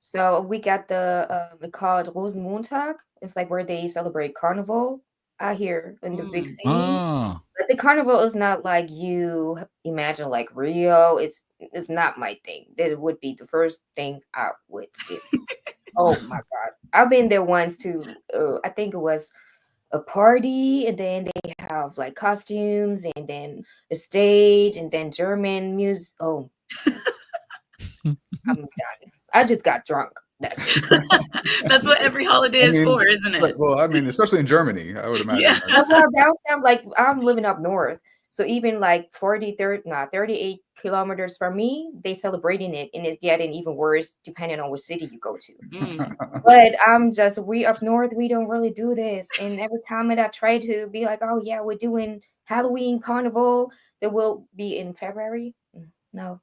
So we got the called Rosenmontag. It's like where they celebrate Carnival out here in the big city. But the Carnival is not like you imagine, like Rio. It's not my thing. That would be the first thing I would skip. Oh my God. I've been there once too. I think it was a party, and then they have like costumes, and then a stage, and then German music. Oh, I'm done. I just got drunk. That's it. That's what every holiday is for, isn't it? Well, I mean, especially in Germany, I would imagine. Yeah. Well, that sounds like I'm living up north. So even like 38 kilometers from me, they celebrating it, and it's getting even worse depending on what city you go to. But we up north, we don't really do this. And every time that I try to be like, oh yeah, we're doing Halloween carnival that will be in February. No.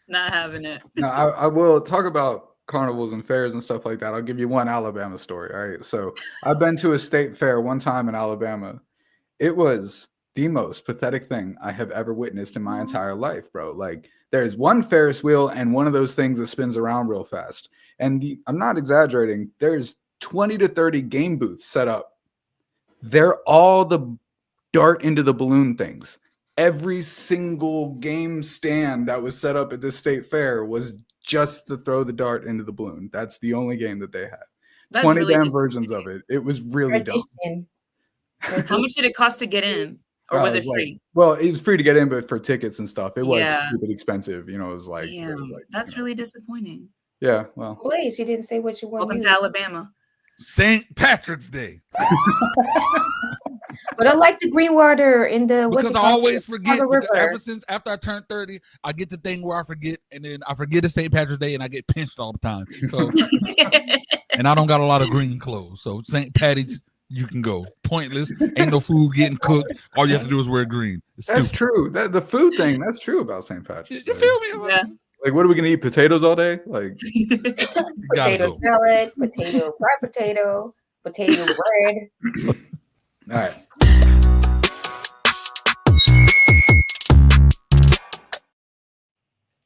Not having it. Now, I will talk about carnivals and fairs and stuff like that. I'll give you one Alabama story. All right. So I've been to a state fair one time in Alabama. It was the most pathetic thing I have ever witnessed in my entire life, bro. Like, there's one Ferris wheel and one of those things that spins around real fast. And I'm not exaggerating. There's 20 to 30 game booths set up. They're all the dart into the balloon things. Every single game stand that was set up at this state fair was just to throw the dart into the balloon. That's the only game that they had. That's 20 really damn versions of it. It was really dumb. How much did it cost to get in? Or was it free? Well, it was free to get in, but for tickets and stuff, it was Yeah. stupid expensive. You know, it was like, that's really disappointing. Yeah, well. Please, you didn't say what you want. Welcome to Alabama. St. Patrick's Day. But I like the green water in the because I always forget. Ever since after I turned 30, I get the thing where I forget, and then I forget it's St. Patrick's Day, and I get pinched all the time. So, and I don't got a lot of green clothes, so St. Patty's, you can go. Pointless. Ain't no food getting cooked. All you have to do is wear green. That's true. The food thing, that's true about St. Patrick's. You feel me? Yeah. Like, what are we gonna eat? Potatoes all day? Like potato salad, fried potato bread. All right.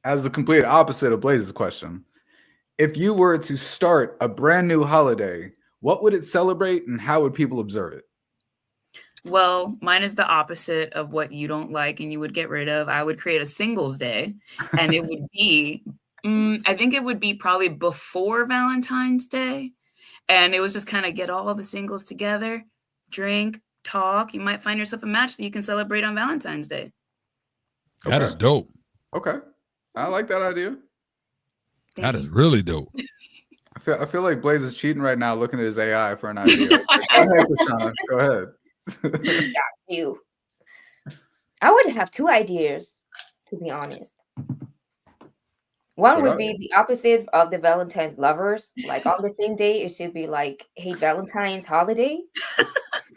As the complete opposite of Blaze's question, if you were to start a brand new holiday, what would it celebrate and how would people observe it? Well, mine is the opposite of what you don't like and you would get rid of. I would create a singles day, and it would be, I think it would be probably before Valentine's Day. And it was just kind of get all the singles together, drink, talk. You might find yourself a match that you can celebrate on Valentine's Day. That is dope. Okay. I like that idea. That is really dope. I feel like Blaze is cheating right now looking at his AI for an idea. Go ahead, Krishana. Go ahead. Got you. I would have two ideas, to be honest. One would be the opposite of the Valentine's lovers. Like on the same day, it should be like, hey, Valentine's holiday.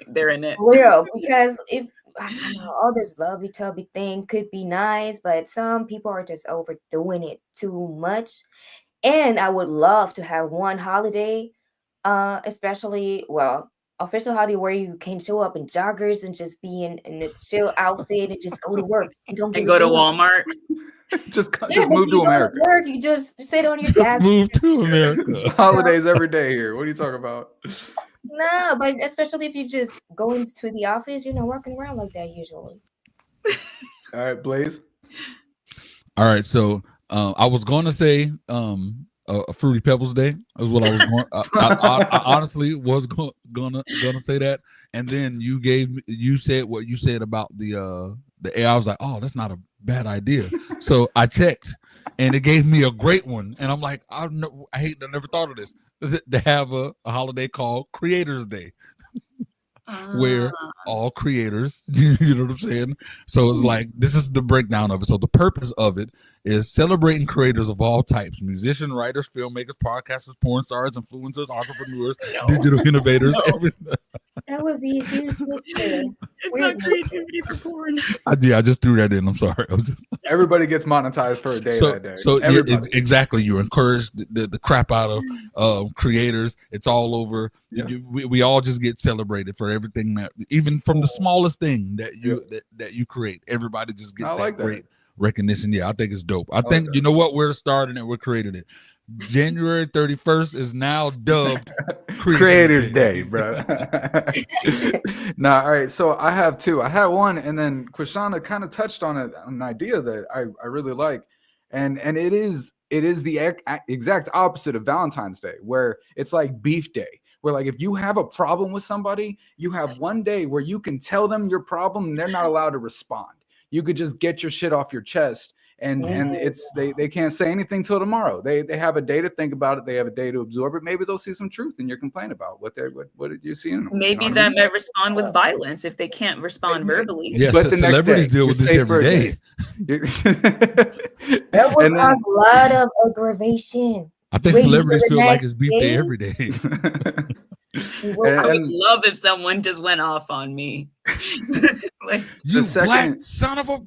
They're in it. Real, because if I don't know, all this lovey-tubby thing could be nice, but some people are just overdoing it too much. And I would love to have one holiday, especially, well, official holiday where you can show up in joggers and just be in a chill outfit and just go to work and don't And get go to Walmart. just Yeah, move to America. Work, you just sit on your couch. Move to America. It's holidays every day here. What are you talking about? No, but especially if you just go into the office, you're not walking around like that usually. All right, Blaze. All right, so I was going to say a Fruity Pebbles Day is what I was going. I honestly was gonna say that, and then you said what you said about the AI. I was like, oh, that's not a bad idea. So I checked, and it gave me a great one, and I'm like, I never thought of this. To have a holiday called Creators Day. Where all creators, you know what I'm saying? So it's like, this is the breakdown of it. So the purpose of it is celebrating creators of all types: musicians, writers, filmmakers, podcasters, porn stars, influencers, entrepreneurs, digital innovators, everything. That would be a huge mixture. It's not creativity for porn. I just threw that in. I'm sorry. Everybody gets monetized for a day that day. So exactly, you encourage the crap out of creators. It's all over. Yeah. We all just get celebrated for everything that, even from the smallest thing that you create. Everybody just gets great recognition. Yeah, I think it's dope. I think you know what, we're starting it. We're creating it. January 31st is now dubbed Creators Day, bro. All right. So I have two. I had one, and then Krishana kind of touched on it, an idea that I really like, and it is the exact opposite of Valentine's Day, where it's like beef day. Where, like, if you have a problem with somebody, you have one day where you can tell them your problem and they're not allowed to respond. You could just get your shit off your chest, and it's they can't say anything till tomorrow. They have a day to think about it. They have a day to absorb it. Maybe they'll see some truth in your complaint about what did you see in them. Maybe you know that might respond with violence if they can't respond verbally. Yes, but the celebrities deal with this every day. That would cause a lot of aggravation. I think celebrities feel like it's beef day every day. I would love if someone just went off on me. Like, you black son of a.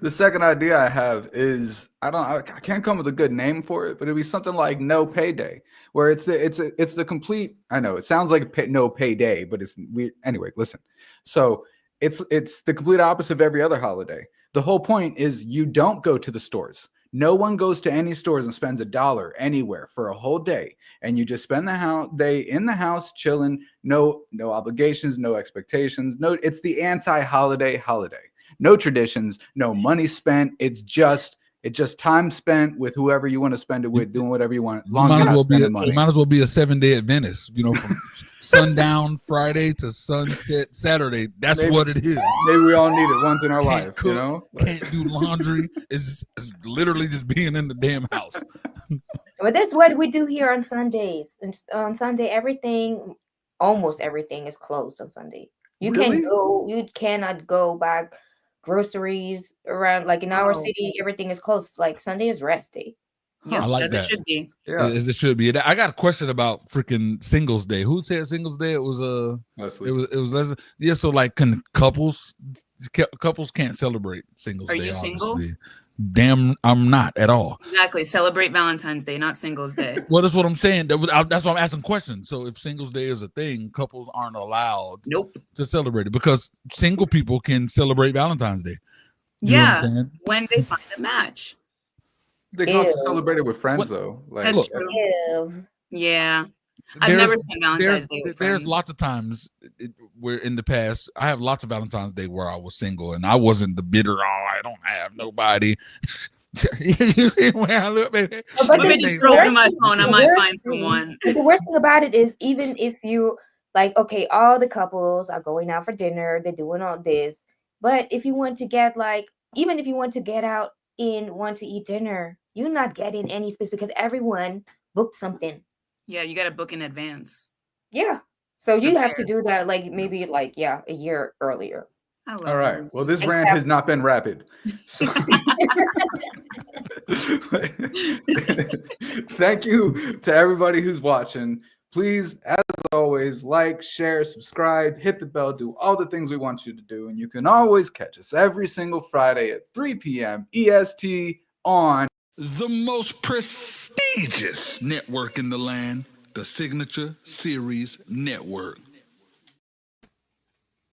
The second idea I have is I can't come with a good name for it, but it'd be something like No Pay Day, where it's the complete. I know it sounds like no pay day, but it's weird. Anyway, listen. So it's the complete opposite of every other holiday. The whole point is you don't go to the stores. No one goes to any stores and spends $1 anywhere for a whole day, and you just spend the day in the house chilling. No obligations, no expectations. No, it's the anti-holiday holiday. No traditions, no money spent. It's just time spent with whoever you want to spend it with, doing whatever you want. You might as well be a 7-day Adventist, from sundown Friday to sunset Saturday. That's what it is. Maybe we all need it once in our life. Cook, can't do laundry. It's literally just being in the damn house. But that's what we do here on Sundays. And on Sunday, almost everything is closed on Sunday. You cannot go back. Groceries around, like in our city, everything is closed. Like Sunday is rest day. Yeah, I like as that. It should be. Yeah, as it should be. I got a question about freaking Singles Day. Who said Singles Day? It was Leslie. It was Leslie. Yeah. So like, can couples can't celebrate Singles Day. Are you single? Damn, I'm not at all. Exactly. Celebrate Valentine's Day, not Singles Day. Well, that's what I'm saying. That's why I'm asking questions. So if Singles Day is a thing, couples aren't allowed to celebrate it, because single people can celebrate Valentine's Day. You know what I'm saying? When they find a match. They can also celebrate it with friends, though. Like, that's true. Yeah. I've never spent Valentine's Day with friends. There's lots of times where in the past, I have lots of Valentine's Day where I was single and I wasn't the bitter, I don't have nobody. Let me just scroll through my phone. I might find someone. The worst thing about it is, even if you like, okay, all the couples are going out for dinner, they're doing all this. But if you want to get even if you want to get out and want to eat dinner, you're not getting any space because everyone booked something. Yeah, you got to book in advance. Yeah. So you have to do that maybe a year earlier. All right. Well, this rant has not been rapid. So thank you to everybody who's watching. Please, as always, like, share, subscribe, hit the bell, do all the things we want you to do. And you can always catch us every single Friday at 3 p.m. EST on the most prestigious network in the land, the Signature Series Network.